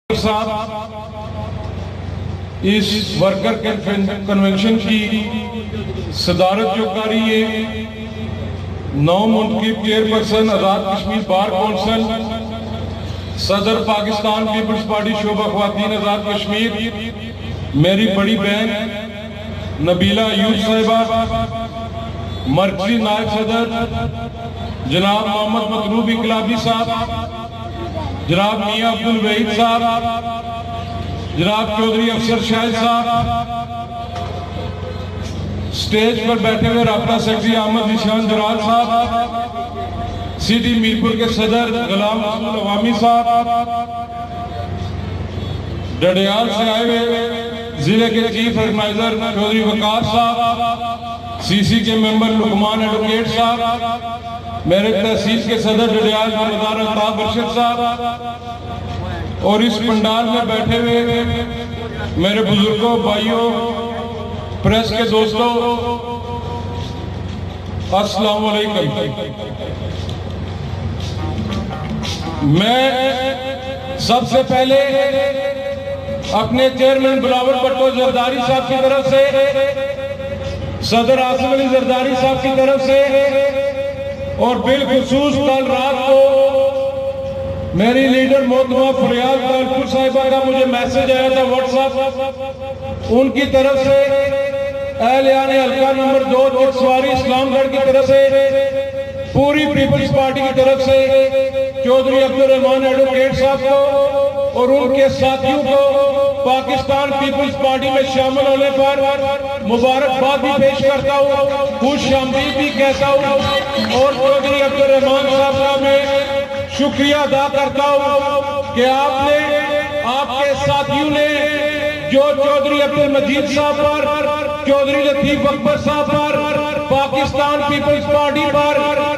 صاحب اس worker convention کی صدارت جو کر رہی ہے، نو منتخب chairperson Azad Kashmir bar council, صدر پاکستان پیپلز پارٹی شعبہ خواتین آزاد کشمیر، میری بڑی بہن نبیلہ ایوب صاحبہ، مرکزی نائب صدر جناب محمد مطلوب انقلابی صاحب، جناب میاں عبدالوحید صاحب، جناب چودھری افسر شاہد صاحب، سٹیج پر بیٹھے ہوئے رابطہ سیکرٹری احمد ذیشان جلال صاحب، سٹی میرپور کے صدر غلام رسول عوامی صاحب، ڈڈیال سے آئے ہوئے ضلع کے چیف آرگنائزر چودھری وقار صاحب، سی سی کے ممبر لقمان ایڈوکیٹ صاحب، میرے تحصیل کے صدر ڈڈیال جمعدار الطاف ارشد صاحب، اور اس پنڈال میں بیٹھے ہوئے میرے بزرگوں، بھائیوں، پریس کے دوستوں، السلام علیکم۔ میں سب سے پہلے اپنے چیئرمین بلاول بھٹو زرداری صاحب کی طرف سے، صدر آصف علی زرداری صاحب کی طرف سے، اور بالخصوص کل رات کو میری لیڈر محترمہ فریاد تالپور صاحبہ کا مجھے میسج آیا تھا واٹس ایپ، ان کی طرف سے اہلیان حلقہ نمبر 2 چکسواری اسلام گڑھ کی طرف سے، پوری پیپلز پارٹی کی طرف سے چودھری عبدالرحمان ایڈوکیٹ صاحب کو اور ان کے ساتھیوں کو پاکستان پیپلز پارٹی میں شامل ہونے پر مبارکباد بھی پیش کرتا ہوں، خوش آمدید بھی کہتا ہوں، اور چودھری عبدالرحمان صاحب کا میں شکریہ ادا کرتا ہوں کہ آپ کے ساتھیوں نے جو چودھری عبدالمجید صاحب پر، چودھری لطیف اکبر صاحب پر، پاکستان پیپلز پارٹی پر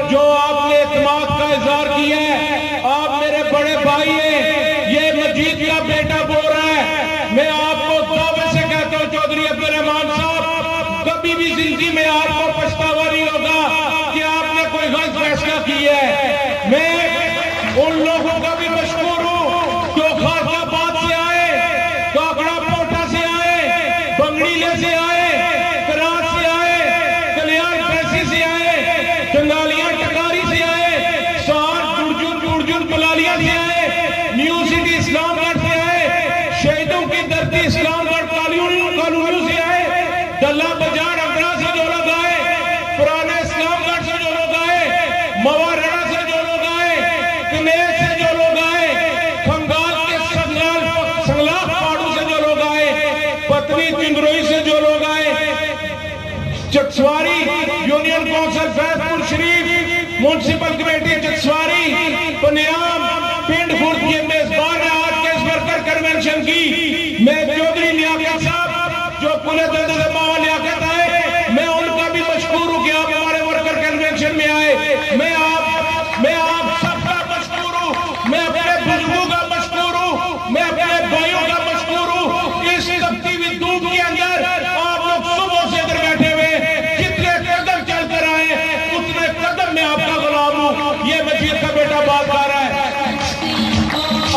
جو آپ نے اعتماد کا اظہار کیا ہے، آپ میرے بڑے بھائی ہیں، یہ مجید کا بیٹا بول رہا ہے، میں آپ کو دعوے سے کہتا ہوں چودھری عبدالرحمان صاحب، کبھی بھی زندگی میں آپ کو پچھتاوا نہیں ہوگا کہ آپ نے کوئی غلط فیصلہ کیا ہے۔ میں ان لوگوں کا بھی مشکور ہوں جو خارجہ آباد سے آئے، کاکڑا پوٹا سے آئے، بنگڑیلے سے آئے، کراچ سے آئے، کلیان پیسی سے آئے، چنگالیاں ٹکاری سے آئے، سہار جڑجن پلالیاں سے آئے، نیو سٹی اسلام گڑھ سے آئے، شہیدوں کی دھرتی اسلام گڑھ کالونیوں سے آئے، ڈلہ بجار اگرہ سے جو لوگ آئے، پرانے اسلام گڑھ سے جو لوگ آئے، موارڑا سے جو لوگ آئے، کنیج سے جو لوگ آئے، کھنگال کے سنگلاف پاڑوں سے جو لوگ آئے، پتنی چندروئی سے جو لوگ آئے، چکسواری یونین کونسل فیض پور شریف میونسپل کمیٹی چکسواری پنیام پنڈ خورد کے میزبان ہے آج کے اس ورکر کنونشن کی، میں چودھری لیاقت صاحب جو پورے دل سے ماوا لیاقت آئے، میں ان کا بھی مشکور ہوں کہ آپ ہمارے ورکر کنونشن میں آئے، میں آپ سب کا مشکور ہوں، میں اپنے بزرگوں کا مشکور ہوں، میں اپنے بھائیوں کا مشکور ہوں، اس تپتی ہوئی دھوپ کے اندر آپ لوگ صبح سے ادھر بیٹھے ہوئے جتنے قدم چل کر آئے اتنے قدم میں آپ کا غلام ہوں، یہ مجید کا بیٹا بات کر رہا ہے۔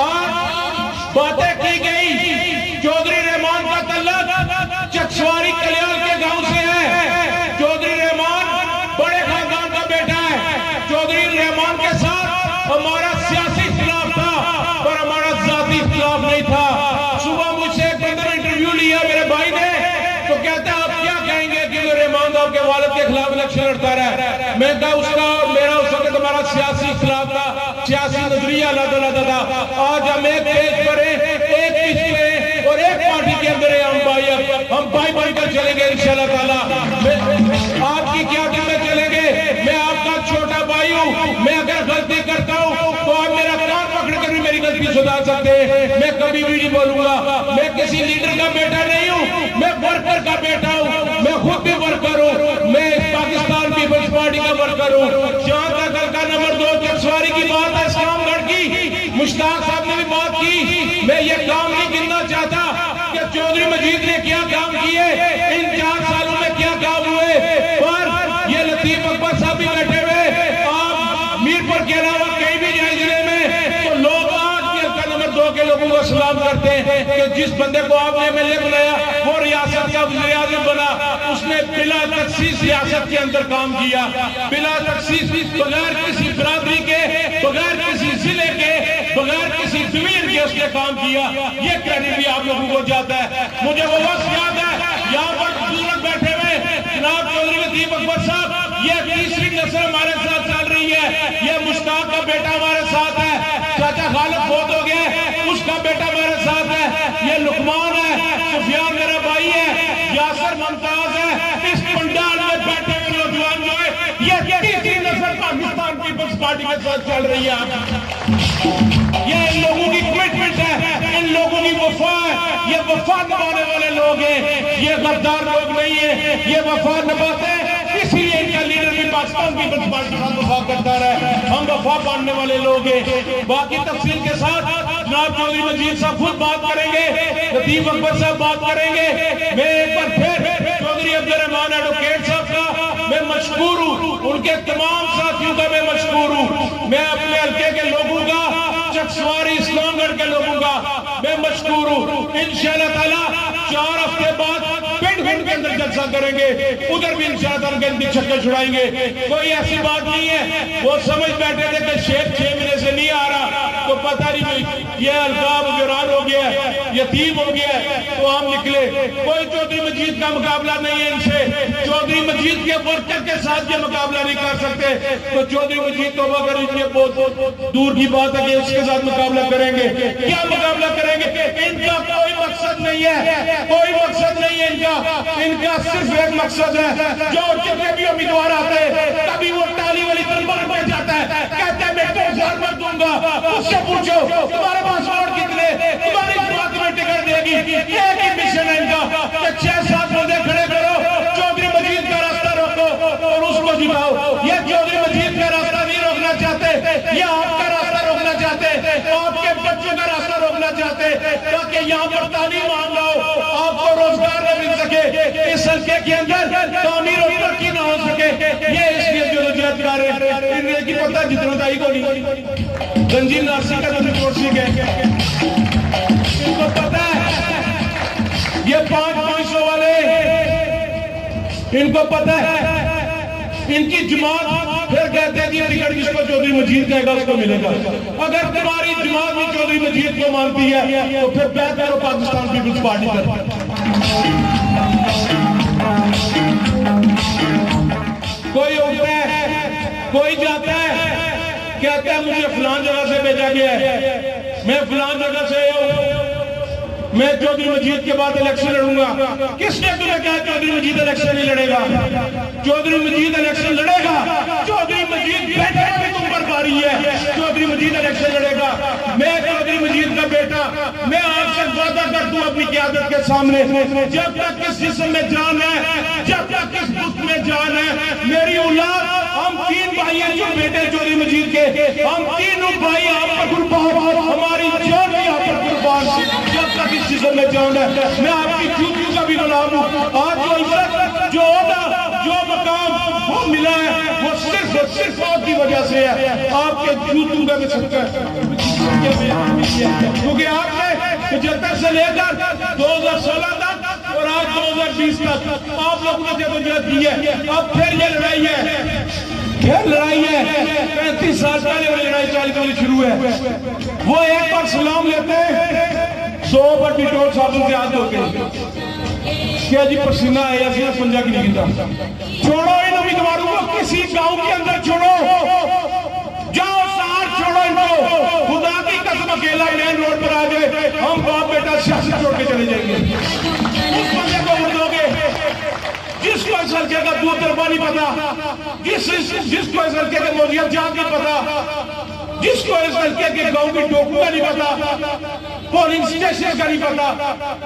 آج باتیں کی گئی، چودھری رحمان کا تعلق چکسواری کلیان کے گاؤں سے ہے، چودھری رحمان بڑے خاندان کا بیٹا ہے، چودھری رحمان کے ساتھ ہمارا سیاسی اختلاف تھا پر ہمارا ذاتی اختلاف نہیں تھا۔ صبح مجھ سے ایک بندے نے انٹرویو لیا میرے بھائی نے، تو کہتا ہے آپ کیا کہیں گے کہ رحمان آپ کے والد کے خلاف الیکشن لڑتا رہا ہے؟ میں کہا اس کا اور میرا اس وقت ہمارا سیاسی اختلاف تھا، سیاسی نظریہ الگ الگ تھا، آج ہم ایک پیج پر ہیں، ایک پیج پر ہیں اور ایک پارٹی کے اندر ہیں، ہم بھائی بن کر چلیں گے انشاءاللہ تعالیٰ۔ آپ کی کیا میں چلیں گے، میں آپ کا چھوٹا بھائی ہوں، میں اگر غلطی کرتا ہوں تو آپ میرا کان پکڑ کر بھی میری غلطی سدھار سکتے ہیں، میں کبھی بھی نہیں بولوں گا، میں کسی لیڈر کا بیٹا نہیں ہوں، میں ورکر کا بیٹا ہوں، میں خود بھی ورکر ہوں، میں پاکستان پیپلز پارٹی کا ورکر ہوں۔ جہاں تک حلقہ نمبر 2 چکسواری کی بات ہے، اسلام گڑھ کی، مشتاق صاحب نے بھی بات کی، میں یہ کام نہیں گننا چاہتا کہ چودھری مجید نے کیا کام کیے، ان 4 سالوں میں کیا کام ہوئے، پر یہ لطیف اکبر صاحب بھی بیٹھے ہوئے، آپ میرپور کے علاوہ کہیں بھی جائیں ضلع میں تو لوگ آج کے حلقہ نمبر 2 کے لوگوں کو سلام کرتے ہیں کہ جس بندے کو آپ نے MLA بنایا وہ ریاست کا وزیر اعظم بنا، اس نے بلا تخصیص ریاست کے اندر کام کیا، بلا تخصیص، بغیر کسی برادری کے، بغیر کسی ضلع کے، بغیر کسی ڈویژن کے اس نے کام کیا۔ یہ کریڈٹ بھی آپ لوگوں کو جاتا ہے۔ مجھے وہ وقت یاد ہے یہاں پر بزرگ بیٹھے ہوئے جناب چودھری لطیف اکبر صاحب، یہ تیسری نسل ہمارے ساتھ چل رہی ہے، یہ مشتاق کا بیٹا ہمارے ساتھ ہے، چاچا خالد فوت ہو گیا اس کا بیٹا ہمارے ساتھ ہے، یہ لقمان ہے، سفیان میرا بھائی ہے، یاسر ممتاز ہے، اس پنڈال میں بیٹھے ہوئے نوجوان جو ہے یہ تیسری نسل پاکستان پیپلز پارٹی کے ساتھ چل رہی ہے۔ یہ ان لوگوں کی کمٹمنٹ ہے، ان لوگوں کی وفا ہے، یہ وفا نبھانے والے لوگ ہیں، یہ غدار لوگ نہیں ہیں، یہ وفا نبھاتے ہیں، اسی لیے ان کا لیڈر بھی پاکستان پیپلز پارٹی کا وفا کرتا رہا ہے۔ ہم وفا پانے والے لوگ ہیں۔ باقی تفصیل کے ساتھ جناب چودھری مجید صاحب خود بات کریں گے، لطیف اکبر صاحب بات کریں گے۔ میں ایک بار پھر چودھری عبدالرحمان ایڈوکیٹ صاحب کا میں مشکور ہوں، ان کے تمام ساتھیوں کا میں مشکور ہوں، میں اپنے حلقے کے لوگوں کا، چکسواری اسلام گڑھ کے لوگوں کا میں مشکور ہوں۔ انشاءاللہ تعالیٰ 4 ہفتے بعد پنڈ کے اندر جلسہ کریں گے، ادھر بھی انشاءاللہ تعالیٰ ان کی چھکے چھڑائیں گے۔ کوئی ایسی بات نہیں ہے وہ سمجھ بیٹھے تھے کہ شیخ 6 مہینے سے نہیں آ رہا تو پتہ نہیں یہ القاب ویران ہو گیا ہے، یتیم ہو گیا ہے تو ہم نکلے۔ کوئی چودھری مجید کا مقابلہ نہیں ہے ان سے، چودھری مجید کے ورکر کے ساتھ یہ مقابلہ نہیں کر سکتے، تو چودھری مجید توبہ کر لیجیے، بہت دور کی بات ہے کہ اس کے ساتھ مقابلہ کریں گے۔ کیا مقابلہ کریں گے؟ ان کا کوئی مقصد نہیں ہے، کوئی مقصد نہیں ہے ان کا صرف ایک مقصد ہے، جو جتنے بھی امیدوار آتے ہیں کبھی وہ ٹالی والی دربار میں جاتا ہے، کہتا ہے میں 2000 ووٹ دوں گا، اس سے پوچھو تمہارے پاس ووٹ کتنے، تمہاری جماعت میں ٹکٹ دے گی۔ ایک ہی مشن ہے ان کا کہ 6-7 بندے کھڑے کرو، چودھری مجید کا راستہ روکو اور اس کو جتاؤ۔ یہ چودھری مجید کا راستہ نہیں روکنا چاہتے، یہ آپ کا راستہ روکنا چاہتے، آپ کے بچوں کا راستہ روکنا چاہتے، تاکہ یہاں پر تعلیم عام نہ ہو، آپ کو روزگار نہ مل سکے، اس حلقے کے اندر تعمیر و ترقی نہ ہو سکے۔ یہ اس لیے جدوجہد کر رہے ہیں۔ انہیں کی پتہ جتنا تھا ہی کو نہیں، گنجی ناسی کا تو رپورٹ سی گئے، ان کو پتہ ہے یہ 500 والے، ان کو پتہ ہے ان کی جماعت پھر کہتے ہیں کہ ٹکٹ جس کو چودھری مجید کہے گا اس کو ملے گا۔ اگر تمہاری جماعت بھی چودھری مجید کو مانتی ہے تو پھر بیعت کرو پاکستان پیپلز پارٹی پر۔ کوئی اٹھتا ہے، کوئی جاتا ہے، کہتا ہے مجھے فلان جگہ سے بھیجا گیا ہے، میں فلان جگہ سے ہوں، میں چودھری مجید کے بعد الیکشن لڑوں گا۔ کس نے تمہیں کہا چودھری مجید الیکشن نہیں لڑے گا؟ چودھری مجید الیکشن لڑے گا، چودھری مجید بیٹھے بھی تم پر باری ہے، چودھری مجید الیکشن لڑے گا۔ میں چودھری مجید کا بیٹا، میں آپ سے وعدہ کرتا ہوں اپنی قیادت کے سامنے، جب تک اس جسم میں جان ہے، جب تک اس بت میں جان ہے، میری اولاد، ہم 3 بھائی ہیں جو بیٹے چودھری مجید کے، ہم تینوں بھائی آپ پر قربان، ہماری جان بھی آپ پر قربان، جب تک اس جسم میں جان ہے۔ میں آپ کی جوتیوں کا بھی غلام ہوں۔ آج جو عزت، جو عہدہ، جو مقام وہ ملا ہے وہ صرف آپ کی وجہ سے ہے، آپ کے جوتوں کا بھی صدقہ ہے، کیونکہ آپ نے 75 سے لے کر 2016 تک اور آج 2020 تک آپ لوگوں نے جدوجہد کی ہے۔ اب پھر یہ لڑائی ہے، پھر لڑائی ہے، 35 سال پہلے والی لڑائی 40 والی شروع ہے۔ وہ ایک بار سلام لیتے ہیں، 100 بار ڈیٹول صابن سے ہاتھ دھوتے ہیں، کیا جی پسینہ ہے یا سینہ پنجا کی نہیں گندا۔ چھوڑو ان امیدواروں کو، کسی گاؤں کے اندر چھوڑو، جاؤ سہار چھوڑو ان کو، خدا کی قسم اکیلا مین روڈ پر آ جائے، ہم باپ بیٹا سیاست چھوڑ کے چلے جائیں گے۔ اس بندے کو ووٹ دو گے جس کو اس حلقے کا دودھ دربا نہیں پتا، جس کو اس حلقے کے موضوعات جات نہیں پتا، جس کو اس حلقے کے گاؤں کی ٹوکو کا نہیں پتا، پولنگ سٹیشن کا نہیں پتا،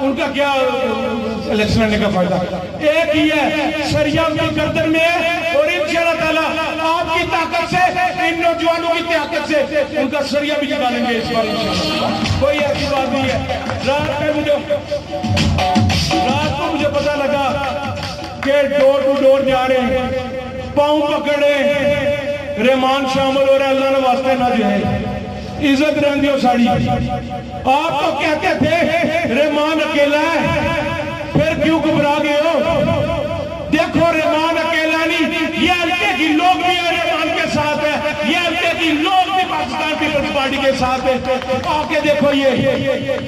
ان کا کیا الیکشن لڑنے کا فائدہ؟ ایک ہی ہے، شریعہ ان کی گردن میں ہے، اور انشاءاللہ تعالیٰ آپ کی طاقت سے، ان نوجوانوں کی طاقت سے ان کا شریعہ بھی جگا لیں گے اس بار انشاءاللہ۔ کوئی ایسی بات نہیں ہے۔ رات کو مجھے پتہ لگا کہ ڈور ٹو ڈور جا رہے ہیں، پاؤں پکڑے، رحمان شامل ہو رہے ہیں، اللہ نے واسطے نہ جائے، عزت رہندی ہو ساڑی. آپ تو کہتے تھے رحمان اکیلا ہے, پھر کیوں گھبرا گئے ہو؟ دیکھو رحمان اکیلا نہیں, یہ ہلکے کی لوگ بھی رحمان کے ساتھ ہے, یہ ہلکے کی لوگ بھی پاکستان پیپلز پارٹی کے ساتھ ہے. آ کے دیکھو یہ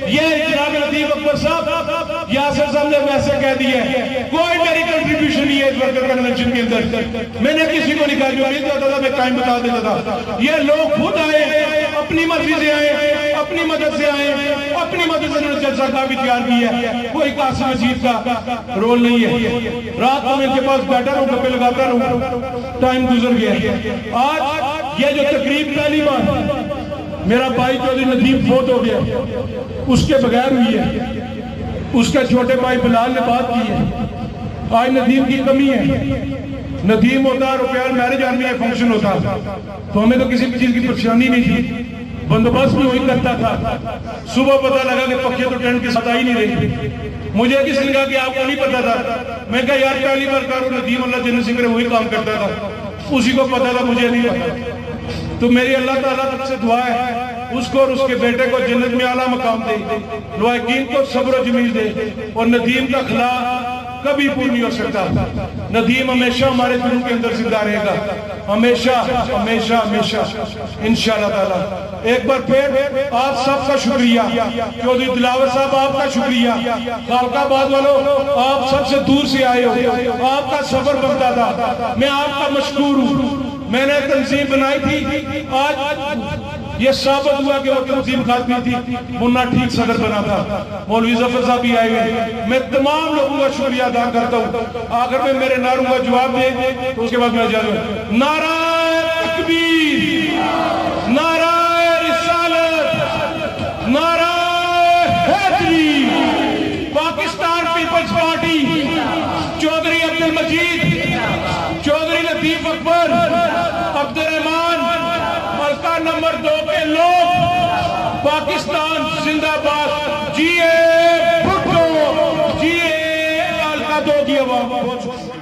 جناب لطیف اکبر صاحب یاسر صاحب نے ویسے کہہ دیا ہے, کوئی میری کنٹریبیوشن نہیں ہے اس ورکر کنونشن کے اندر. میں نے کسی کو نہیں کہا, جو نہیں چاہتا تھا میں ٹائم بتا دیتا تھا. یہ لوگ خود آئے, اپنی مرضی سے آئے, اپنی مدد سے آئے, اپنی مدد سے انہوں نے جلسہ کا بھی تیار کیا ہے. کوئی قاسم مجید کا رول نہیں ہے. رات کو میں ان کے پاس بیٹھا رہوں, گپے لگاتا رہوں, ٹائم گزر گیا. آج یہ جو تقریب پہلی بار میرا بھائی چودھری ندیم فوت ہو گیا, اس کے بغیر ہوئی ہے. اس کے چھوٹے بھائی بلال نے بات کی ہے. آج ندیم کی کمی ہے. ندیم ہوتا روپیال میرج آرمی کا فنکشن ہوتا تو ہمیں تو کسی بھی چیز کی پریشانی نہیں تھی, بندوبست بھی وہی کرتا تھا. صبح پتہ لگا کہ پکے تو ٹرین کے ساتھ آئی نہیں رہی. مجھے کسی نے کہا کہ آپ کو نہیں پتا تھا. میں کہا یار پہلی بار کارو ندیم اللہ جنت سنگھ وہی کام کرتا تھا, اسی کو پتا تھا, مجھے نہیں پتا. تو میری اللہ تعالیٰ تک سے دعا ہے اس کو اور اس کے بیٹے کو جنت میں اعلیٰ مقام دے, لوائقین کو صبر و جمیل دے, اور ندیم کا خلا کبھی پور نہیں ہو سکتا. ندیم ہمیشہ ہمارے دلوں کے اندر زندہ رہے گا, ہمیشہ ہمیشہ ہمیشہ انشاءاللہ تعالیٰ. ایک بار پھر آپ سب کا شکریہ. چودھری دلاور صاحب آپ کا شکریہ. خالقہ آباد والوں آپ سب سے دور سے آئے ہو, آپ کا سفر بنتا تھا, میں آپ کا مشکور ہوں. میں نے تنظیم بنائی تھی, آج یہ ثابت ہوا کہ وہ تنظیم خاتمی تھی, منا ٹھیک صدر بنا تھا. مولوی ظفر صاحب بھی آئے ہوئے. میں تمام لوگوں کا شکریہ ادا کرتا ہوں. آخر میں میرے نعروں کا جواب دے تو اس کے بعد میں جاؤں. نعرہ تکبیر, نعرہ رسالت, نعرہ حیدری. پاکستان پیپلز پارٹی, چودھری عبد المجید, چودھری لطیف اکبر, عبد الرحمان, حلقہ نمبر 2 کے لوگ, پاکستان زندہ باد. جی اے بھٹو, جی اے حلقہ 2 کی عوام.